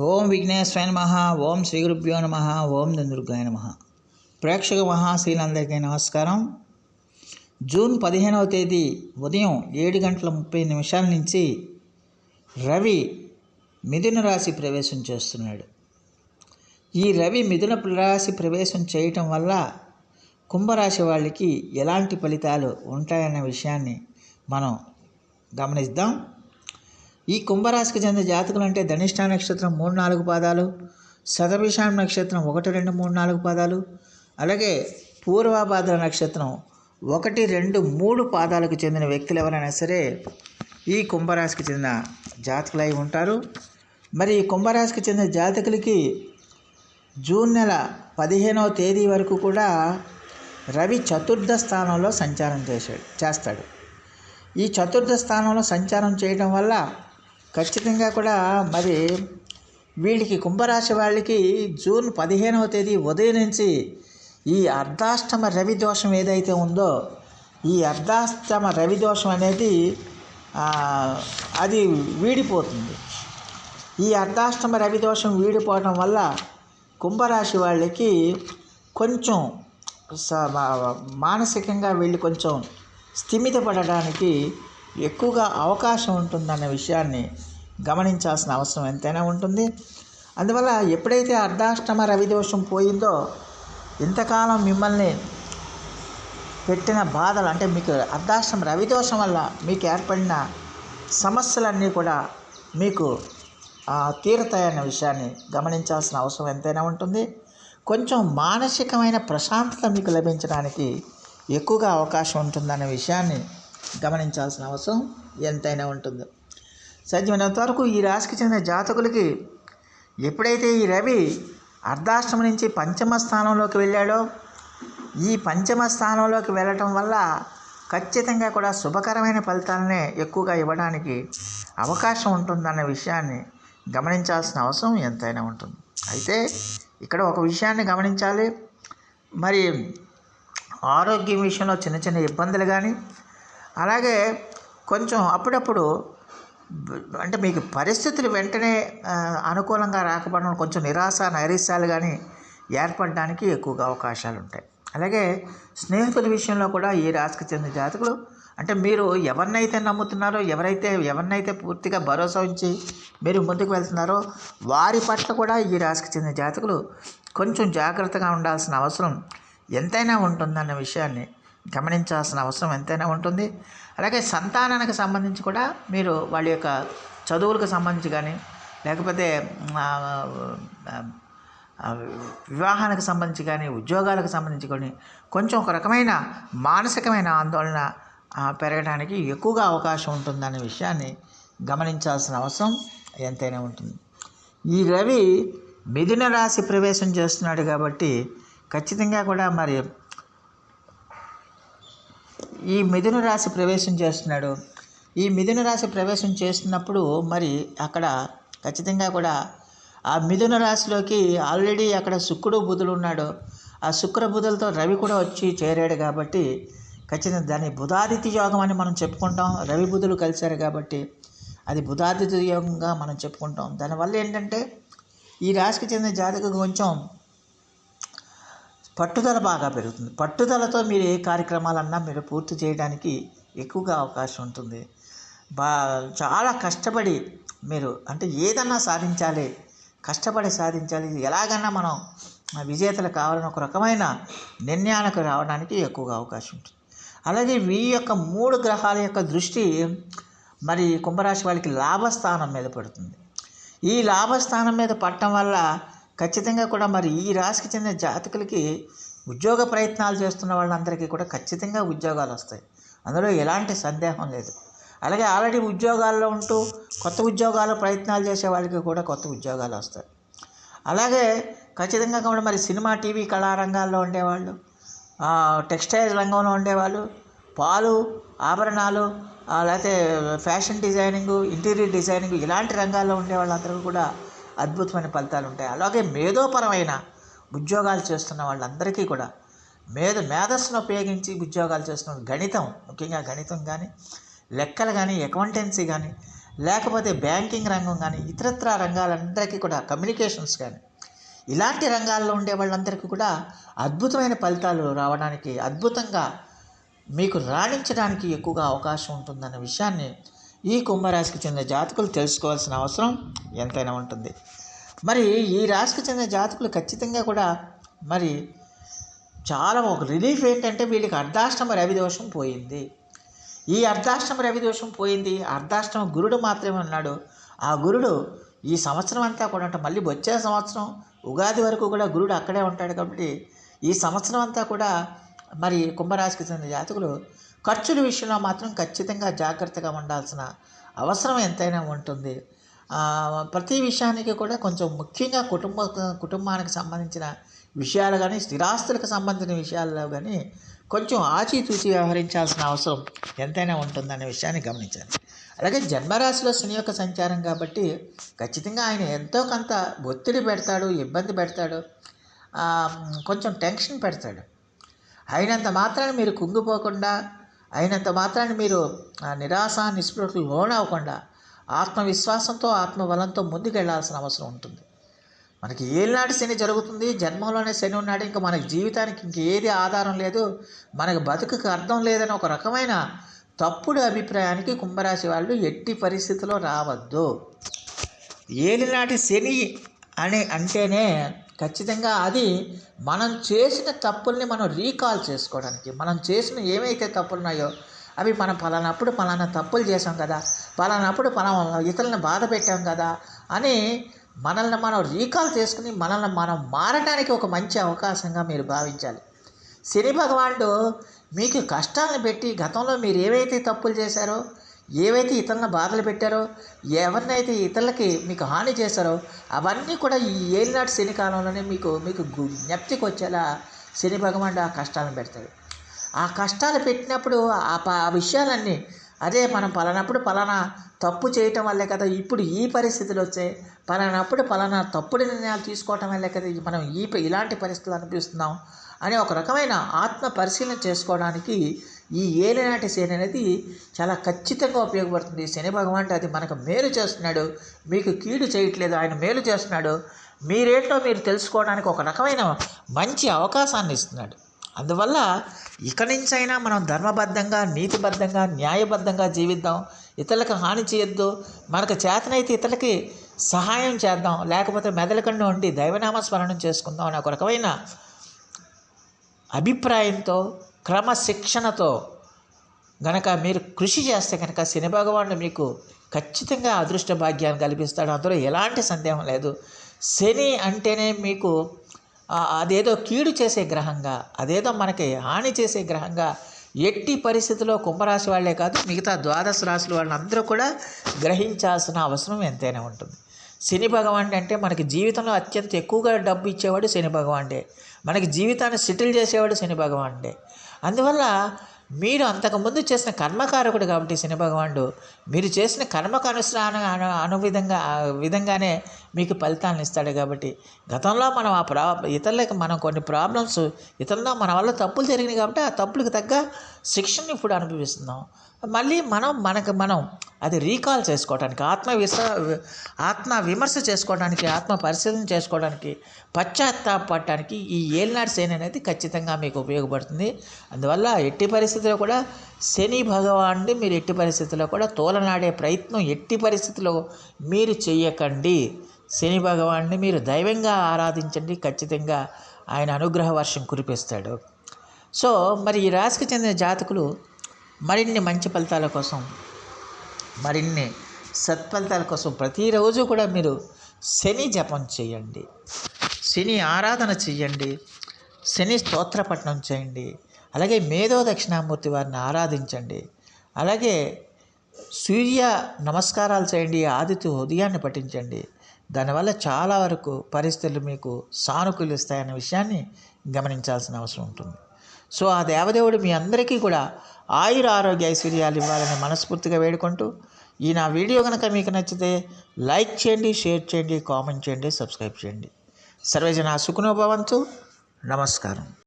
ఓం విఘ్నేశ్వరాయ నమః. ఓం శ్రీ గురుభ్యో నమః. ఓం దుర్గాయ నమః. ప్రేక్షక మహాశీలందరికీ నమస్కారం. జూన్ 15వ తేదీ ఉదయం 7:30 నుంచి రవి మిథున రాశి ప్రవేశం చేస్తున్నాడు. ఈ రవి మిథున రాశి ప్రవేశం చేయటం వల్ల కుంభరాశి వాళ్ళకి ఎలాంటి ఫలితాలు ఉంటాయన్న విషయాన్ని మనం గమనిద్దాం. ఈ కుంభరాశికి చెందిన జాతకులు అంటే ధనిష్ట నక్షత్రం 3-4 పాదాలు, శతభిషం నక్షత్రం 1-2-3-4 పాదాలు, అలాగే పూర్వభాద్ర నక్షత్రం 1-2-3 పాదాలకు చెందిన వ్యక్తులు ఎవరైనా సరే ఈ కుంభరాశికి చెందిన జాతకులై ఉంటారు. మరి ఈ కుంభరాశికి చెందిన జాతకులకి జూన్ నెల 15వ తేదీ వరకు కూడా రవి చతుర్థ స్థానంలో సంచారం చేస్తాడు. ఈ చతుర్థ స్థానంలో సంచారం చేయడం వల్ల ఖచ్చితంగా కూడా మరి వీళ్ళకి కుంభరాశి వాళ్ళకి జూన్ 15వ తేదీ ఉదయం నుంచి ఈ అర్ధాష్టమ రవి దోషం ఏదైతే ఉందో ఈ అర్ధాష్టమ రవి దోషం అనేది అది వీడిపోతుంది. ఈ అర్ధాష్టమ రవి దోషం వీడిపోవటం వల్ల కుంభరాశి వాళ్ళకి కొంచెం మానసికంగా వీళ్ళు కొంచెం స్థిమితపడడానికి ఎక్కువగా అవకాశం ఉంటుందన్న విషయాన్ని గమనించాల్సిన అవసరం ఎంతైనా ఉంటుంది. అందువల్ల ఎప్పుడైతే అర్ధాష్టమ రవిదోషం పోయిందో ఇంతకాలం మిమ్మల్ని పెట్టిన బాధలు అంటే మీకు అర్ధాష్టమ రవిదోషం వల్ల మీకు ఏర్పడిన సమస్యలన్నీ కూడా మీకు తీరుతాయన్న విషయాన్ని గమనించాల్సిన అవసరం ఎంతైనా ఉంటుంది. కొంచెం మానసికమైన ప్రశాంతత మీకు లభించడానికి ఎక్కువగా అవకాశం ఉంటుందనే విషయాన్ని గమనించాల్సిన అవసరం ఎంతైనా ఉంటుంది. సాధ్యమైనంత వరకు ఈ రాశికి చెందిన జాతకులకి ఎప్పుడైతే ఈ రవి అర్ధాష్టమ నుంచి పంచమ స్థానంలోకి వెళ్ళాడో ఈ పంచమ స్థానంలోకి వెళ్ళటం వల్ల ఖచ్చితంగా కూడా శుభకరమైన ఫలితాలనే ఎక్కువగా ఇవ్వడానికి అవకాశం ఉంటుందన్న విషయాన్ని గమనించాల్సిన అవసరం ఎంతైనా ఉంటుంది. అయితే ఇక్కడ ఒక విషయాన్ని గమనించాలి. మరి ఆరోగ్యం విషయంలో చిన్న చిన్న ఇబ్బందులు కానీ అలాగే కొంచెం అప్పుడప్పుడు అంటే మీకు పరిస్థితులు వెంటనే అనుకూలంగా రాకపోవడం కొంచెం నిరాశ నైరాశ్యాలు కానీ ఏర్పడడానికి ఎక్కువగా అవకాశాలు ఉంటాయి. అలాగే స్నేహితుల విషయంలో కూడా ఈ రాశికి చెందిన జాతకులు అంటే మీరు ఎవరినైతే నమ్ముతున్నారో ఎవరినైతే పూర్తిగా భరోసా ఉంచి మీరు ముందుకు వెళ్తున్నారో వారి పట్ల కూడా ఈ రాశికి చెందిన జాతకులు కొంచెం జాగ్రత్తగా ఉండాల్సిన అవసరం ఎంతైనా ఉంటుందన్న విషయాన్ని గమనించాల్సిన అవసరం ఎంతైనా ఉంటుంది. అలాగే సంతానానికి సంబంధించి కూడా మీరు వాళ్ళ యొక్క చదువులకు సంబంధించి కానీ లేకపోతే వివాహానికి సంబంధించి కానీ ఉద్యోగాలకు సంబంధించి కానీ కొంచెం ఒక రకమైన మానసికమైన ఆందోళన పెరగడానికి ఎక్కువగా అవకాశం ఉంటుందనే విషయాన్ని గమనించాల్సిన అవసరం ఎంతైనా ఉంటుంది. ఈ రవి మిథున రాశి ప్రవేశం చేస్తున్నాడు కాబట్టి ఖచ్చితంగా కూడా మరి ఈ మిథున రాశి ప్రవేశం చేస్తున్నాడు. ఈ మిథున రాశి ప్రవేశం చేస్తున్నప్పుడు మరి అక్కడ ఖచ్చితంగా కూడా ఆ మిథున రాశిలోకి ఆల్రెడీ అక్కడ శుక్రుడు బుధుడు ఉన్నాడు. ఆ శుక్ర బుధులతో రవి కూడా వచ్చి చేరాడు కాబట్టి ఖచ్చితంగా దాన్ని బుధాదిత్య యోగం అని మనం చెప్పుకుంటాం. రవి బుధులు కలిశారు కాబట్టి అది బుధాదిత్య యోగంగా మనం చెప్పుకుంటాం. దానివల్ల ఏంటంటే ఈ రాశికి చెందిన జాతకులకు కొంచెం పట్టుదల బాగా పెరుగుతుంది. పట్టుదలతో మీరు ఏ కార్యక్రమాలన్నా మీరు పూర్తి చేయడానికి ఎక్కువగా అవకాశం ఉంటుంది. చాలా కష్టపడి మీరు అంటే ఏదన్నా సాధించాలి, కష్టపడి సాధించాలి, ఎలాగన్నా మనం విజేతలు కావాలని ఒక రకమైన నిర్ణయాలకు రావడానికి ఎక్కువగా అవకాశం ఉంటుంది. అలాగే ఈ యొక్క 3 గ్రహాల యొక్క దృష్టి మరి కుంభరాశి వాళ్ళకి లాభస్థానం మీద పడుతుంది. ఈ లాభస్థానం మీద పడటం వల్ల ఖచ్చితంగా కూడా మరి ఈ రాశికి చెందిన జాతకులకి ఉద్యోగ ప్రయత్నాలు చేస్తున్న వాళ్ళందరికీ కూడా ఖచ్చితంగా ఉద్యోగాలు వస్తాయి. అందులో ఎలాంటి సందేహం లేదు. అలాగే ఆల్రెడీ ఉద్యోగాల్లో ఉంటూ కొత్త ఉద్యోగాల ప్రయత్నాలు చేసే వాళ్ళకి కూడా కొత్త ఉద్యోగాలు వస్తాయి. అలాగే ఖచ్చితంగా కూడా మరి సినిమా టీవీ కళారంగాల్లో ఉండేవాళ్ళు, టెక్స్టైల్ రంగంలో ఉండేవాళ్ళు, పాలు ఆభరణాలు లేకపోతే ఫ్యాషన్ డిజైనింగు, ఇంటీరియర్ డిజైనింగ్ ఇలాంటి రంగాల్లో ఉండే వాళ్ళందరూ కూడా అద్భుతమైన ఫలితాలు ఉంటాయి. అలాగే మేధోపరమైన ఉద్యోగాలు చేస్తున్న వాళ్ళందరికీ కూడా మేధస్సును ఉపయోగించి ఉద్యోగాలు చేస్తున్న గణితం, ముఖ్యంగా గణితం కానీ లెక్కలు కానీ అకౌంటెన్సీ కానీ లేకపోతే బ్యాంకింగ్ రంగం కానీ ఇతరత్ర రంగాలందరికీ కూడా కమ్యూనికేషన్స్ కానీ ఇలాంటి రంగాల్లో ఉండే వాళ్ళందరికీ కూడా అద్భుతమైన ఫలితాలు రావడానికి అద్భుతంగా మీకు రాణించడానికి ఎక్కువగా అవకాశం ఉంటుందన్న విషయాన్ని ఈ కుంభరాశికి చెందిన జాతకులు తెలుసుకోవాల్సిన అవసరం ఎంతైనా ఉంటుంది. మరి ఈ రాశికి చెందిన జాతకులు ఖచ్చితంగా కూడా మరి చాలా ఒక రిలీఫ్ ఏంటంటే వీళ్ళకి అర్ధాష్టమ రవిదోషం పోయింది. ఈ అర్ధాష్టమ రవిదోషం పోయింది. అర్ధాష్టమ గురుడు మాత్రమే ఉన్నాడు. ఆ గురుడు ఈ సంవత్సరం అంతా కూడా అంటే మళ్ళీ వచ్చే సంవత్సరం ఉగాది వరకు కూడా గురుడు అక్కడే ఉంటాడు. కాబట్టి ఈ సంవత్సరం అంతా కూడా మరి కుంభరాశికి చెందిన జాతకులు ఖర్చుల విషయంలో మాత్రం ఖచ్చితంగా జాగ్రత్తగా ఉండాల్సిన అవసరం ఎంతైనా ఉంటుంది. ప్రతి విషయానికి కూడా కొంచెం ముఖ్యంగా కుటుంబానికి సంబంధించిన విషయాలు కానీ స్థిరాస్తులకు సంబంధించిన విషయాల్లో కానీ కొంచెం ఆచితూచి వ్యవహరించాల్సిన అవసరం ఎంతైనా ఉంటుందనే విషయాన్ని గమనించాలి. అలాగే జన్మరాశిలో శని యొక్క సంచారం కాబట్టి ఖచ్చితంగా ఆయన ఎంతో కొంత ఒత్తిడి పెడతాడు, ఇబ్బంది పెడతాడు, కొంచెం టెన్షన్ పెడతాడు. అయినంత మాత్రాన మీరు కుంగిపోకుండా, అయినంత మాత్రాన మీరు నిరాశ నిస్పృహకు లోనవ్వకుండా ఆత్మవిశ్వాసంతో ఆత్మబలంతో ముందుకెళ్లాల్సిన అవసరం ఉంటుంది. మనకి ఏలినాటి శని జరుగుతుంది, జన్మంలోనే శని ఉన్నాడు, ఇంకా మనకి జీవితానికి ఇంకేది ఆధారం లేదు, మనకి బతుకుకి అర్థం లేదని ఒక రకమైన తప్పుడు అభిప్రాయానికి కుంభరాశి వాళ్ళు ఎట్టి పరిస్థితిలో రావద్దు. ఏలినాటి శని అంటేనే ఖచ్చితంగా అది మనం చేసిన తప్పుల్ని మనం రీకాల్ చేసుకోవడానికి, మనం చేసిన ఏవైతే తప్పులు ఉన్నాయో అవి మనం పలానప్పుడు పలానా తప్పులు చేసాం కదా, పలానప్పుడు పలానా ఇతరులను బాధ పెట్టాం కదా అని మనల్ని మనం రీకాల్ చేసుకుని మనల్ని మనం మారడానికి ఒక మంచి అవకాశంగా మీరు భావించాలి. శని భగవానుడు మీకు కష్టాలను పెట్టి గతంలో మీరు ఏవైతే తప్పులు చేశారో, ఏవైతే ఇతరులను బాధలు పెట్టారో, ఎవరినైతే ఇతరులకి మీకు హాని చేశారో అవన్నీ కూడా ఈ ఏలినాటి శని కాలంలోనే మీకు జ్ఞప్తికి వచ్చేలా శని భగవానుడు ఆ కష్టాలను పెడతాడు. ఆ కష్టాలు పెట్టినప్పుడు ఆ విషయాలన్నీ అదే మనం పలానప్పుడు పలానా తప్పు చేయటం వల్లే కదా ఇప్పుడు ఈ పరిస్థితులు వచ్చాయి, పలానప్పుడు పలానా తప్పుడు నిర్ణయాలు తీసుకోవటం వల్లే కదా మనం ఇలాంటి పరిస్థితులు అనిపిస్తున్నాం అని ఒక రకమైన ఆత్మ పరిశీలన చేసుకోవడానికి ఈ ఏలినాటి శని అనేది చాలా ఖచ్చితంగా ఉపయోగపడుతుంది. శని భగవానుడు అది మనకు మేలు చేస్తున్నాడు, మీకు కీడు చేయట్లేదు, ఆయన మేలు చేస్తున్నాడు, మీరేంటో మీరు తెలుసుకోవడానికి ఒక రకమైన మంచి అవకాశాన్ని ఇస్తున్నాడు. అందువల్ల ఇక నుంచైనా మనం ధర్మబద్ధంగా, నీతిబద్ధంగా, న్యాయబద్ధంగా జీవిద్దాం, ఇతరులకు హాని చేయొద్దు, మనకు చేతనైతే ఇతరులకి సహాయం చేద్దాం, లేకపోతే మెదలకుండా ఉండి దైవనామ స్మరణం చేసుకుందాం అనే ఒక రకమైన అభిప్రాయంతో క్రమశిక్షణతో గనక మీరు కృషి చేస్తే కనుక శని భగవానుడు మీకు ఖచ్చితంగా అదృష్ట భాగ్యాన్ని కల్పిస్తాడు. అందులో ఎలాంటి సందేహం లేదు. శని అంటేనే మీకు అదేదో కీడు చేసే గ్రహంగా, అదేదో మనకి హాని చేసే గ్రహంగా ఎట్టి పరిస్థితుల్లో కుంభరాశి వాళ్ళే కాదు మిగతా ద్వాదశ రాశుల వాళ్ళందరూ కూడా గ్రహించాల్సిన అవసరం ఎంతైనా ఉంటుంది. శని భగవానుడు అంటే మనకి జీవితంలో అత్యంత ఎక్కువగా డబ్బు ఇచ్చేవాడు శని భగవానుడే, మనకి జీవితాన్ని సెటిల్ చేసేవాడు శని భగవానుడే. అందువల్ల మీరు అంతకుముందు చేసిన కర్మకారకుడు కాబట్టి శని భగవానుడు మీరు చేసిన కర్మకు విధంగానే మీకు ఫలితాలను ఇస్తాడు. కాబట్టి గతంలో మనం ఇతరులకు మనం కొన్ని ప్రాబ్లమ్స్ ఇతరుల్లో మన వల్ల తప్పులు జరిగినాయి కాబట్టి ఆ తప్పులకు తగ్గ శిక్షణ ఇప్పుడు అనుభవిస్తున్నాం. మళ్ళీ మనం అది రీకాల్ చేసుకోవడానికి, ఆత్మ విమర్శ చేసుకోవడానికి, ఆత్మ పరిశీలన చేసుకోవడానికి, పశ్చాత్తాపడటానికి ఈ ఏలినాటి శని అనేది ఖచ్చితంగా మీకు ఉపయోగపడుతుంది. అందువల్ల ఎట్టి పరిస్థితుల్లో కూడా శని భగవానుడి మీరు ఎట్టి పరిస్థితుల్లో కూడా తోలనాడే ప్రయత్నం ఎట్టి పరిస్థితుల్లో మీరు చెయ్యకండి. శని భగవానుడిని మీరు దైవంగా ఆరాధించండి, ఖచ్చితంగా ఆయన అనుగ్రహ వర్షం కురిపిస్తాడు. సో మరి ఈ రాశికి చెందిన జాతకులు మరిన్ని మంచి ఫలితాల కోసం, మరిన్ని సత్ఫలితాల కోసం ప్రతిరోజు కూడా మీరు శని జపం చేయండి, శని ఆరాధన చేయండి, శని స్తోత్రపఠనం చేయండి, అలాగే మేధో దక్షిణామూర్తి వారిని ఆరాధించండి, అలాగే సూర్య నమస్కారాలు చేయండి, ఆదిత్య ఉదయాన్ని పఠించండి. దానివల్ల చాలా వరకు పరిస్థితులు మీకు సానుకూలిస్తాయన్న విషయాన్ని గమనించాల్సిన అవసరం ఉంటుంది. సో ఆ దేవదేవుడు మీ అందరికీ కూడా ఆయుర ఆరోగ్య ఐశ్వర్యాలు ఇవ్వాలని మనస్ఫూర్తిగా వేడుకుంటూ ఈ నా వీడియో కనుక మీకు నచ్చితే లైక్ చేయండి, షేర్ చేయండి, కామెంట్ చేయండి, సబ్స్క్రైబ్ చేయండి. సర్వేజన సుఖినో భవంతు. నమస్కారం.